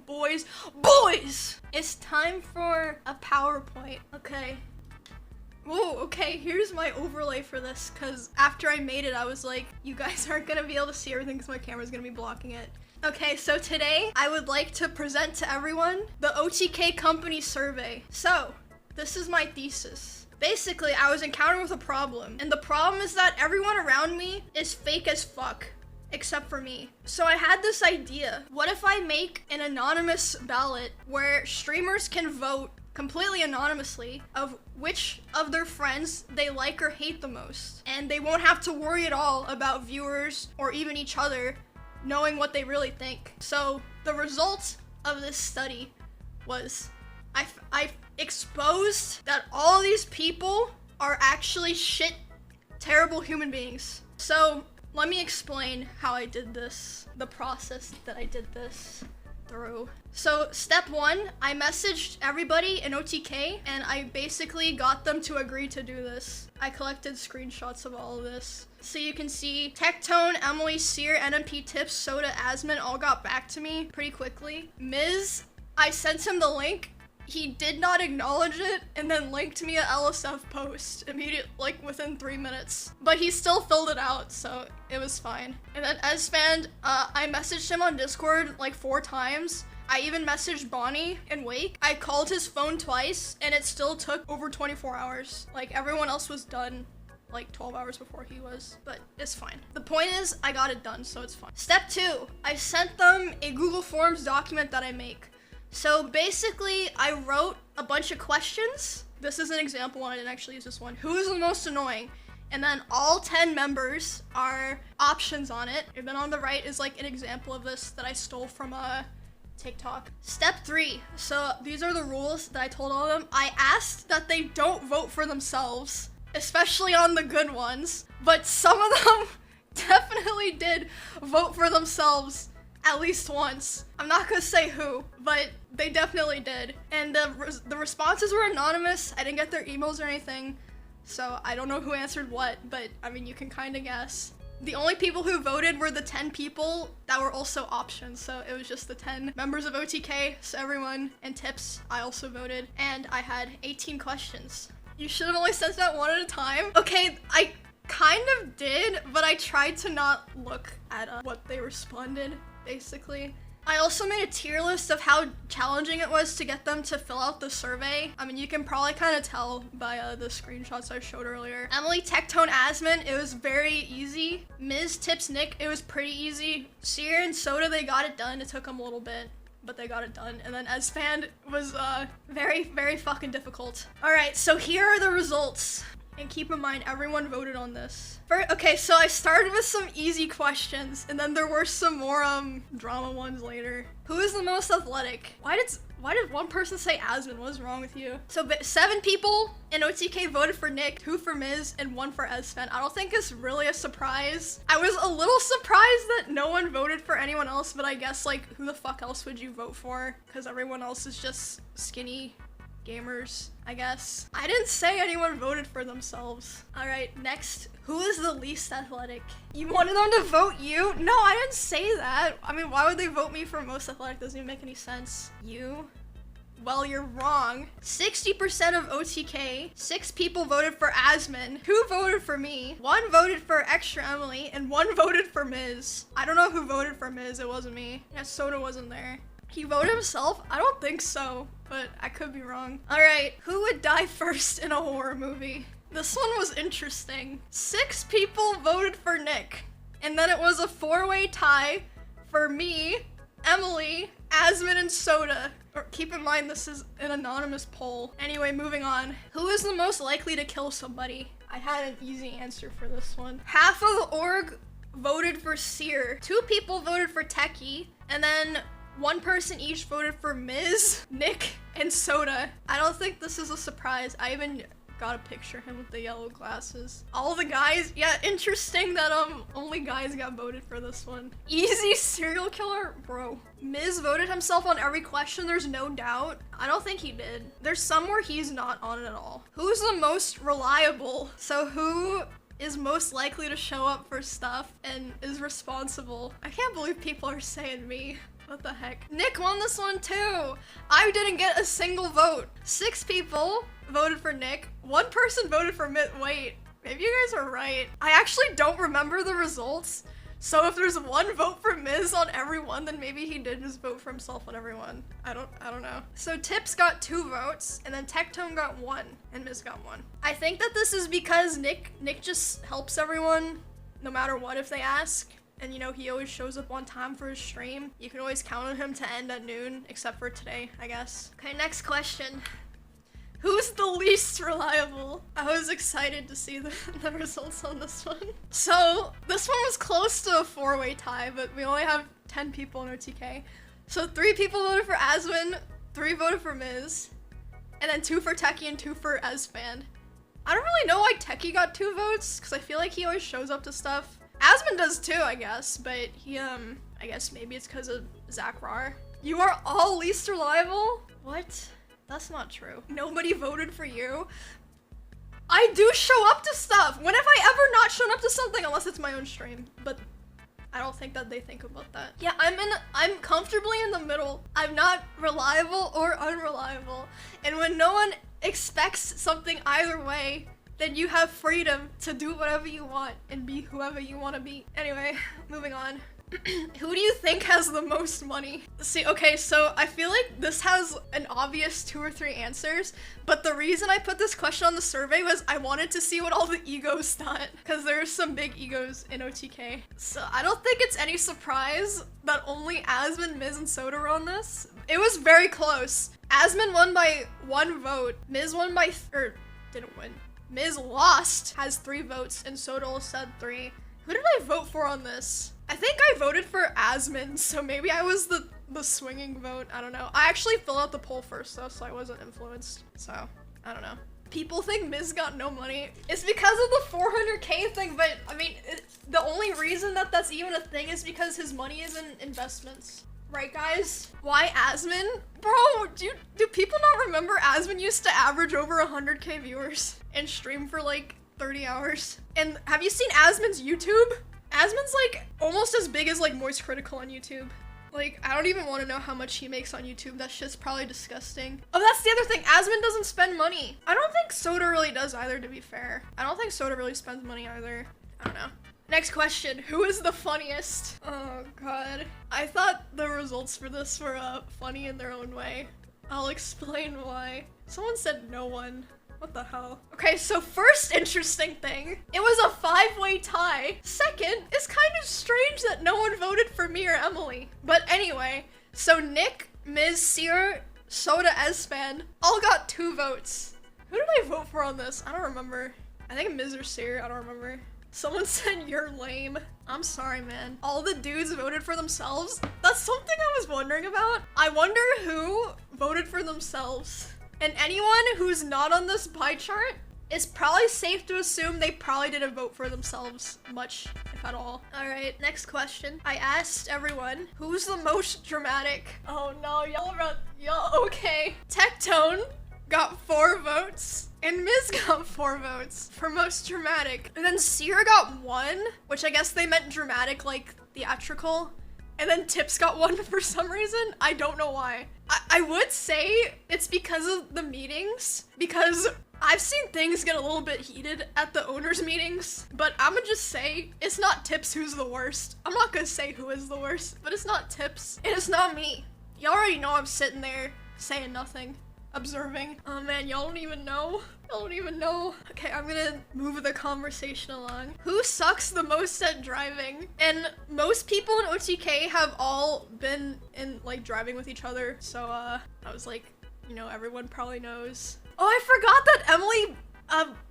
boys. Boys! It's time for a PowerPoint, okay? Whoa, okay, here's my overlay for this, because after I made it, I was like, you guys aren't gonna be able to see everything because my camera's gonna be blocking it. Okay, so today, I would like to present to everyone the OTK company survey. So, this is my thesis. Basically, I was encountered with a problem, and the problem is that everyone around me is fake as fuck, except for me. So I had this idea. What if I make an anonymous ballot where streamers can vote completely anonymously of which of their friends they like or hate the most, and they won't have to worry at all about viewers or even each other knowing what they really think. So the result of this study was I exposed that all these people are actually shit, terrible human beings. So let me explain how I did this, the process that I did this through. So step one, I messaged everybody in OTK and I basically got them to agree to do this. I collected screenshots of all of this. So you can see Tectone, Emily, Seer, NMP Tips, Soda, Asmin all got back to me pretty quickly. Miz, I sent him the link. He did not acknowledge it and then linked me a LSF post immediately, like within 3 minutes. But he still filled it out, so it was fine. And then Esfand, I messaged him on Discord like 4 times. I even messaged Bonnie and Wake. I called his phone twice and it still took over 24 hours. Like everyone else was done like 12 hours before he was, but it's fine. The point is I got it done, so it's fine. Step 2, I sent them a Google Forms document that I make. So basically, I wrote a bunch of questions. This is an example one, I didn't actually use this one. Who is the most annoying? And then all 10 members are options on it. And then on the right is like an example of this that I stole from TikTok. Step 3, so these are the rules that I told all of them. I asked that they don't vote for themselves, especially on the good ones, but some of them definitely did vote for themselves at least once. I'm not gonna say who, but they definitely did. And the responses were anonymous. I didn't get their emails or anything, so I don't know who answered what, but I mean, you can kind of guess. The only people who voted were the 10 people that were also options, so it was just the 10 members of OTK, so everyone, and Tips, I also voted, and I had 18 questions. You should have only sent out one at a time. Okay, I kind of did, but I tried to not look at what they responded, basically. I also made a tier list of how challenging it was to get them to fill out the survey. I mean, you can probably kind of tell by the screenshots I showed earlier. Emily, Tectone, Asmin, it was very easy. Miz, Tips, Nick, it was pretty easy. Seer and Soda, they got it done. It took them a little bit, but they got it done. And then Esfand was very, very fucking difficult. All right, so here are the results. And keep in mind, everyone voted on this. Okay, so I started with some easy questions, and then there were some more drama ones later. Who is the most athletic? Why did one person say Asmin? What is wrong with you? So 7 people in OTK voted for Nick, 2 for Miz, and 1 for Esfand. I don't think it's really a surprise. I was a little surprised that no one voted for anyone else, but I guess like who the fuck else would you vote for? Because everyone else is just skinny gamers, I guess. I didn't say anyone voted for themselves. All right, next, who is the least athletic? You wanted them to vote you? No, I didn't say that. I mean, why would they vote me for most athletic? Doesn't even make any sense. You? Well, you're wrong. 60% of OTK, 6 people voted for Asmin, 2 voted for me, 1 voted for Extra Emily, and 1 voted for Miz. I don't know who voted for Miz, it wasn't me. Yeah, Soda wasn't there. He voted himself? I don't think so, but I could be wrong. All right, who would die first in a horror movie? This one was interesting. 6 people voted for Nick, and then it was a 4-way tie for me, Emily, Asmin, and Soda. Keep in mind, this is an anonymous poll. Anyway, moving on. Who is the most likely to kill somebody? I had an easy answer for this one. Half of the org voted for Seer. 2 people voted for Techie, and then 1 person each voted for Miz, Nick, and Soda. I don't think this is a surprise. I even got a picture of him with the yellow glasses. All the guys, yeah, interesting that only guys got voted for this one. Easy serial killer? Bro. Miz voted himself on every question, there's no doubt. I don't think he did. There's some where he's not on it at all. Who's the most reliable? So who is most likely to show up for stuff and is responsible? I can't believe people are saying me. What the heck? Nick won this one too. I didn't get a single vote. 6 people voted for Nick. 1 person voted for Wait, maybe you guys are right. I actually don't remember the results. So if there's 1 vote for Miz on everyone, then maybe he did just vote for himself on everyone. I don't know. So Tips got 2 votes, and then Tectone got 1, and Miz got 1. I think that this is because Nick just helps everyone no matter what if they ask. And you know, he always shows up on time for his stream. You can always count on him to end at noon, except for today, I guess. Okay, next question. Who's the least reliable? I was excited to see the results on this one. So this one was close to a 4-way tie, but we only have 10 people in OTK. So 3 people voted for Aswin, 3 voted for Miz, and then 2 for Techie and 2 for Esfand. I don't really know why Techie got 2 votes, because I feel like he always shows up to stuff. Asmund does too, I guess, but he, I guess maybe it's because of Zach Rar. You are all least reliable? What? That's not true. Nobody voted for you? I do show up to stuff! When have I ever not shown up to something unless it's my own stream? But I don't think that they think about that. Yeah, I'm comfortably in the middle. I'm not reliable or unreliable. And when no one expects something either way, then you have freedom to do whatever you want and be whoever you want to be. Anyway, moving on. Who do you think has the most money? See, okay, so I feel like this has an obvious 2 or 3 answers, but the reason I put this question on the survey was I wanted to see what all the egos thought, because there's some big egos in OTK. So I don't think it's any surprise that only Asmund, Miz, and Soda were on this. It was very close. Asmund won by 1 vote. Miz won by, didn't win. Miz lost, has 3 votes, and Soda said 3. Who did I vote for on this? I think I voted for Asmund, so maybe I was the swinging vote. I don't know. I actually filled out the poll first though, so I wasn't influenced. So, I don't know. People think Miz got no money. It's because of the 400K thing, but I mean, the only reason that that's even a thing is because his money is in investments. Right, guys? Why Asmund? Bro, do people not remember Asmund used to average over 100K viewers and stream for like 30 hours? And have you seen Asmund's YouTube? Asmund's like almost as big as like Moist Critical on YouTube. Like, I don't even want to know how much he makes on YouTube. That shit's probably disgusting. Oh, that's the other thing. Asmund doesn't spend money. I don't think Soda really does either, to be fair. I don't think Soda really spends money either. I don't know. Next question. Who is the funniest? Oh, God. I thought the results for this were funny in their own way. I'll explain why. Someone said no one. What the hell? Okay, so first interesting thing, it was a 5-way tie. Second, it's kind of strange that no one voted for me or Emily. But anyway, so Nick, Miz, Seer, Soda, Esfand all got 2 votes. Who did I vote for on this? I don't remember. I think Miz or Seer, I don't remember. Someone said you're lame. I'm sorry, man. All the dudes voted for themselves? That's something I was wondering about. I wonder who voted for themselves. And anyone who's not on this pie chart, it's probably safe to assume they probably didn't vote for themselves much, if at all. All right, next question. I asked everyone, who's the most dramatic? Oh no, y'all, okay. Tectone got 4 votes, and Miz got 4 votes for most dramatic. And then Seer got 1, which I guess they meant dramatic, like theatrical. And then Tips got 1 for some reason. I don't know why. I would say it's because of the meetings, because I've seen things get a little bit heated at the owners' meetings, but I'm gonna just say it's not Tips who's the worst. I'm not gonna say who is the worst, but it's not Tips, and it's not me. Y'all already know I'm sitting there saying nothing, observing. Oh man, y'all don't even know. Y'all don't even know. Okay, I'm gonna move the conversation along. Who sucks the most at driving? And most people in OTK have all been in like driving with each other. So I was like, you know, everyone probably knows. Oh, I forgot that Emily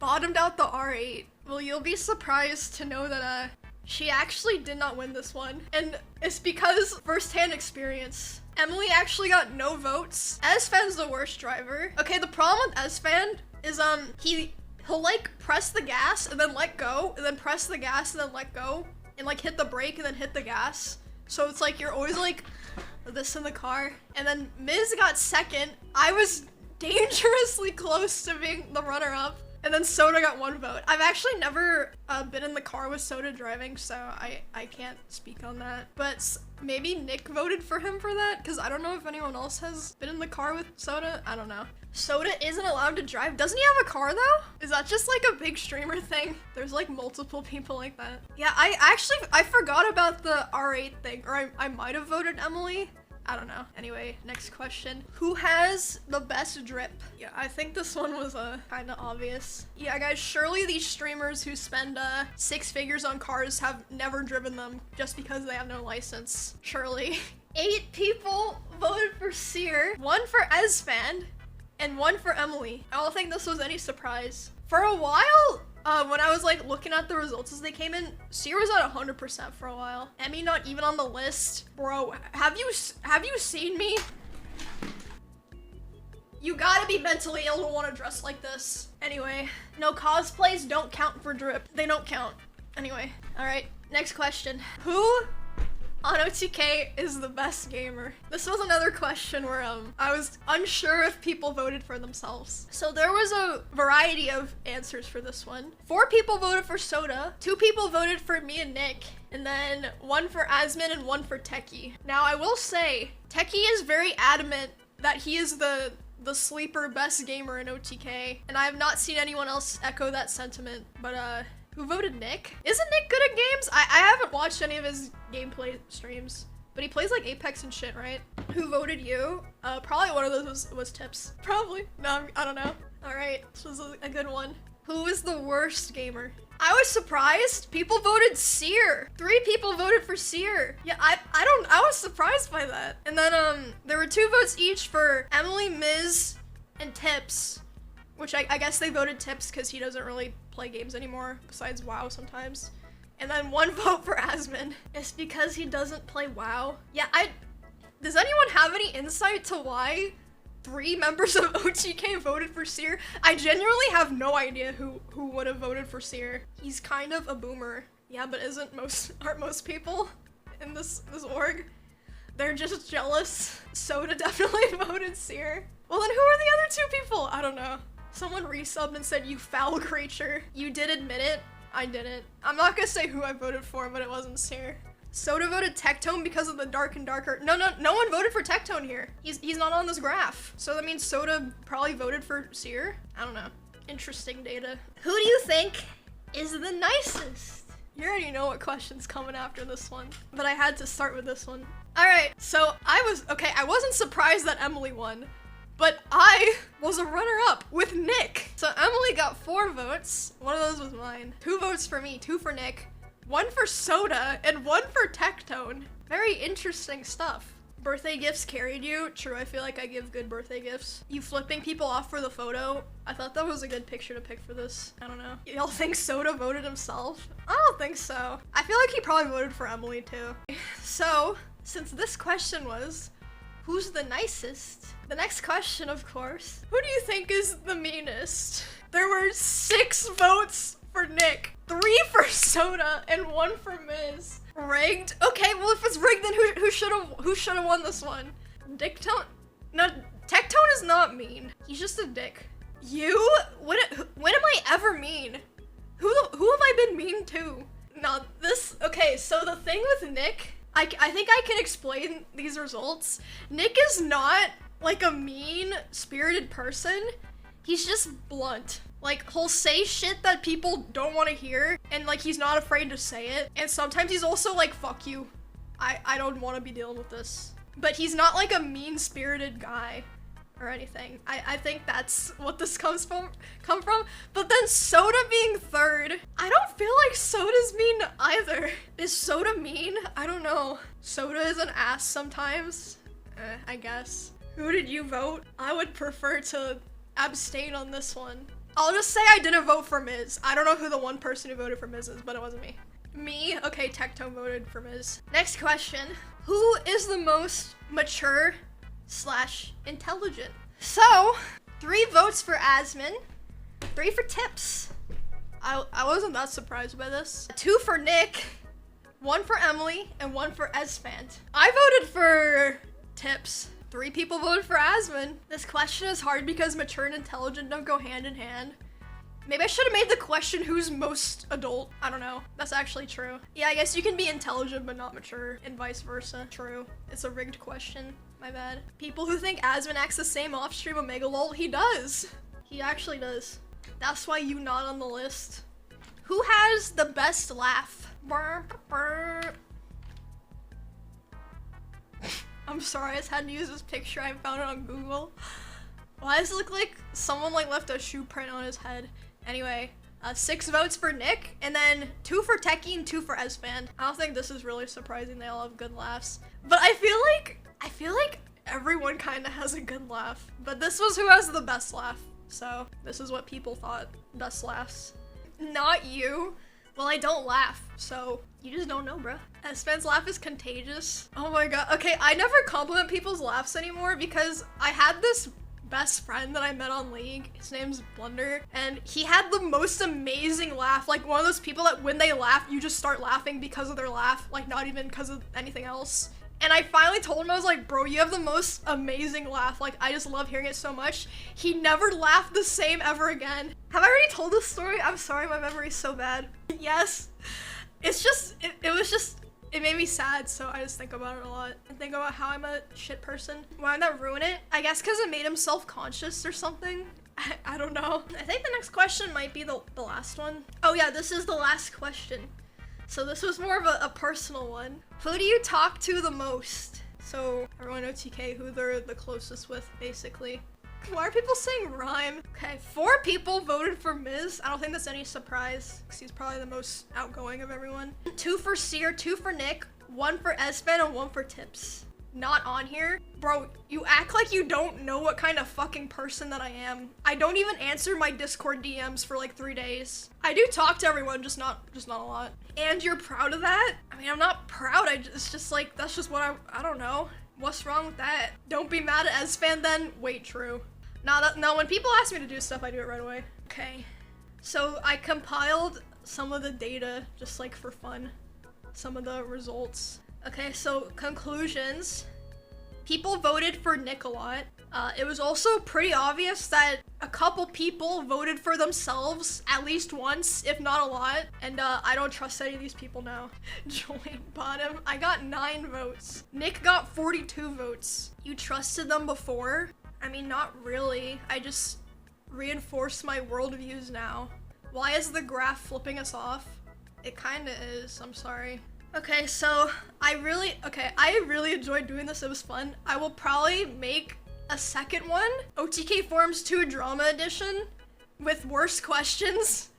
bottomed out the R8. Well, you'll be surprised to know that she actually did not win this one. And it's because first-hand experience. Emily actually got no votes. Esfand's the worst driver. Okay, the problem with Esfand is he'll like press the gas and then let go, and then press the gas and then let go, and like hit the brake and then hit the gas. So it's like you're always like this in the car. And then Miz got 2nd. I was dangerously close to being the runner-up, And then Soda got 1 vote. I've actually never been in the car with Soda driving, so I can't speak on that. But maybe Nick voted for him for that, because I don't know if anyone else has been in the car with Soda. I don't know. Soda isn't allowed to drive. Doesn't he have a car though? Is that just like a big streamer thing? There's like multiple people like that. Yeah, I forgot about the R8 thing, or I might have voted Emily. I don't know. Anyway, next question. Who has the best drip? Yeah, I think this one was kind of obvious. Yeah, guys, surely these streamers who spend 6 figures on cars have never driven them just because they have no license. Surely. 8 people voted for Seer, 1 for Esfand, and 1 for Emily. I don't think this was any surprise. For a while, when I was like looking at the results as they came in, Seer was at 100% for a while. Emmy not even on the list. Bro, have you seen me? You gotta be mentally ill to want to dress like this. Anyway, no, cosplays don't count for drip. They don't count. Anyway, all right, next question. Who on OTK is the best gamer? This was another question where I was unsure if people voted for themselves. So there was a variety of answers for this one. 4 people voted for Soda, 2 people voted for me and Nick, and then 1 for Asmin and 1 for Techie. Now I will say, Techie is very adamant that he is the sleeper best gamer in OTK, and I have not seen anyone else echo that sentiment, but who voted Nick? Isn't Nick good at games? I haven't watched any of his gameplay streams, but he plays like Apex and shit, right? Who voted you? Probably one of those was Tips. Probably. No, I don't know. All right, this was a good one. Who is the worst gamer? I was surprised. People voted Seer. 3 people voted for Seer. Yeah, I was surprised by that. And then there were 2 votes each for Emily, Miz, and Tips, which I guess they voted Tips because he doesn't really play games anymore besides WoW sometimes. And then 1 vote for Asmin. It's because he doesn't play WoW. Yeah, does anyone have any insight to why 3 members of OTK voted for Seer? I genuinely have no idea who would have voted for Seer. He's kind of a boomer. Yeah, but aren't most people in this org? They're just jealous. Soda definitely voted Seer. Well, then who are the other 2 people? I don't know. Someone resubbed and said, "You foul creature." You did admit it. I didn't. I'm not gonna say who I voted for, but it wasn't Seer. Soda voted Tectone because of the dark and darker. No one voted for Tectone here. He's not on this graph. So that means Soda probably voted for Seer? I don't know. Interesting data. Who do you think is the nicest? You already know what question's coming after this one, but I had to start with this one. All right, so I wasn't surprised that Emily won, but I was a runner-up with Nick. So Emily got 4 votes. 1 of those was mine. 2 votes for me, 2 for Nick, 1 for Soda, and 1 for Tectone. Very interesting stuff. Birthday gifts carried you. True, I feel like I give good birthday gifts. You flipping people off for the photo. I thought that was a good picture to pick for this. I don't know. Y'all think Soda voted himself? I don't think so. I feel like he probably voted for Emily too. So, since this question was, who's the nicest? The next question, of course, who do you think is the meanest? There were 6 votes for Nick, 3 for Soda, and 1 for Miz. Rigged? Okay, well if it's rigged, then who should have won this one? Dicktone? No, Tectone is not mean. He's just a dick. You? When am I ever mean? Who have I been mean to? No, okay, so the thing with Nick, I think I can explain these results. Nick is not like a mean-spirited person. He's just blunt. Like, he'll say shit that people don't want to hear, and like he's not afraid to say it. And sometimes he's also like, fuck you. I don't want to be dealing with this. But he's not like a mean-spirited guy or anything. I think that's what this come from. But then Soda being 3rd, I don't feel like Soda's mean either. Is Soda mean? I don't know. Soda is an ass sometimes. I guess. Who did you vote? I would prefer to abstain on this one. I'll just say I didn't vote for Miz. I don't know who the one person who voted for Miz is, but it wasn't me. Me? Okay, Tectone voted for Miz. Next question. Who is the most mature / intelligent? So, 3 votes for Asmin, 3 for Tips. I wasn't that surprised by this. 2 for Nick, 1 for Emily, and 1 for Esfand. I voted for Tips. 3 people voted for Asmin. This question is hard because mature and intelligent don't go hand in hand. Maybe I should have made the question who's most adult. I don't know. That's actually true. Yeah, I guess you can be intelligent but not mature and vice versa. True. It's a rigged question. My bad. People who think Asmon acts the same off stream of Megalol, he does. He actually does. That's why you not on the list. Who has the best laugh? I'm sorry, I just had to use this picture. I found it on Google. Why does it look like someone like left a shoe print on his head? Anyway, 6 votes for Nick, and then 2 for Techie and 2 for Esfand. I don't think this is really surprising. They all have good laughs. But I feel like everyone kind of has a good laugh. But this was who has the best laugh. So this is what people thought. Best laughs. Not you. Well, I don't laugh, so you just don't know, bruh. Esfand's laugh is contagious. Oh my god. Okay, I never compliment people's laughs anymore because I had this best friend that I met on League. His name's Blunder, and he had the most amazing laugh. Like one of those people that when they laugh, you just start laughing because of their laugh, like not even because of anything else. And I finally told him, I was like, bro, you have the most amazing laugh. Like, I just love hearing it so much. He never laughed the same ever again. Have I already told this story? I'm sorry, my memory's so bad. Yes. It's just, it made me sad, so I just think about it a lot. I think about how I'm a shit person. Why not ruin it? I guess because it made him self-conscious or something. I don't know. I think the next question might be the last one. Oh yeah, this is the last question. So this was more of a personal one. Who do you talk to the most? So everyone OTK who they're the closest with, basically. Why are people saying rhyme? Okay, 4 people voted for Miz. I don't think that's any surprise, because he's probably the most outgoing of everyone. 2 for Seer, 2 for Nick, 1 for Espen, and 1 for Tips. Not on here. Bro, you act like you don't know what kind of fucking person that I am. I don't even answer my Discord DMs for like 3 days. I do talk to everyone, just not a lot. And you're proud of that? I mean, I'm not proud. It's just like, that's just what I don't know. What's wrong with that? Don't be mad at Esfan then. Wait, true. No, when people ask me to do stuff, I do it right away. Okay. So I compiled some of the data just like for fun. Some of the results. Okay, so conclusions. People voted for Nick a lot. It was also pretty obvious that a couple people voted for themselves at least once, if not a lot. And I don't trust any of these people now. Join bottom. I got 9 votes. Nick got 42 votes. You trusted them before? I mean, not really. I just reinforced my worldviews now. Why is the graph flipping us off? It kinda is, I'm sorry. Okay, so I really enjoyed doing this. It was fun. I will probably make a second one, OTK Forums 2 Drama Edition, with worse questions.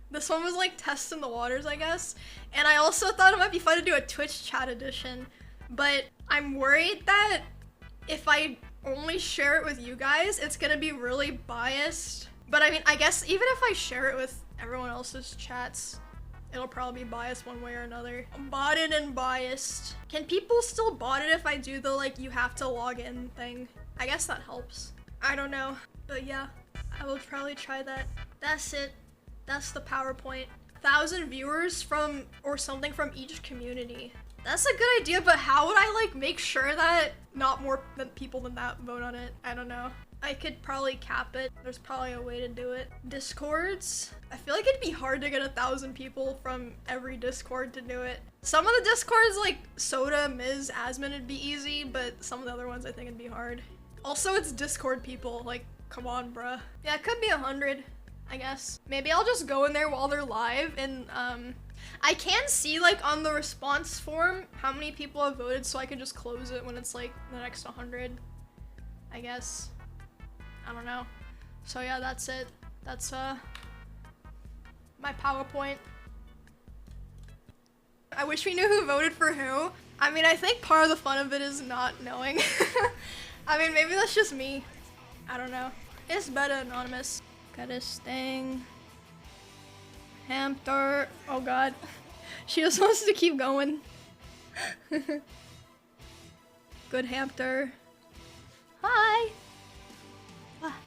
This one was like testing the waters, I guess. And I also thought it might be fun to do a Twitch chat edition, but I'm worried that if I only share it with you guys, it's gonna be really biased. But I mean, I guess even if I share it with everyone else's chats, it'll probably be biased one way or another. Botted and biased. Can people still bot it if I do the like you have to log in thing? I guess that helps. I don't know, but yeah, I will probably try that. That's it. That's the PowerPoint. 1,000 viewers from or something from each community. That's a good idea, but how would I like make sure that not more than people than that vote on it? I don't know. I could probably cap it. There's probably a way to do it. Discords. I feel like it'd be hard to get 1,000 people from every Discord to do it. Some of the Discords like Soda, Miz, Asmon would be easy, but some of the other ones I think it'd be hard. Also, it's Discord people. Like, come on, bruh. Yeah, it could be 100, I guess. Maybe I'll just go in there while they're live and I can see like on the response form how many people have voted, so I can just close it when it's like the next 100, I guess. I don't know. So yeah, that's it. That's my PowerPoint. I wish we knew who voted for who. I mean, I think part of the fun of it is not knowing. I mean, maybe that's just me. I don't know. It's better anonymous. Got this thing. Hamster. Oh god. She just wants to keep going. Good hamster. Hi.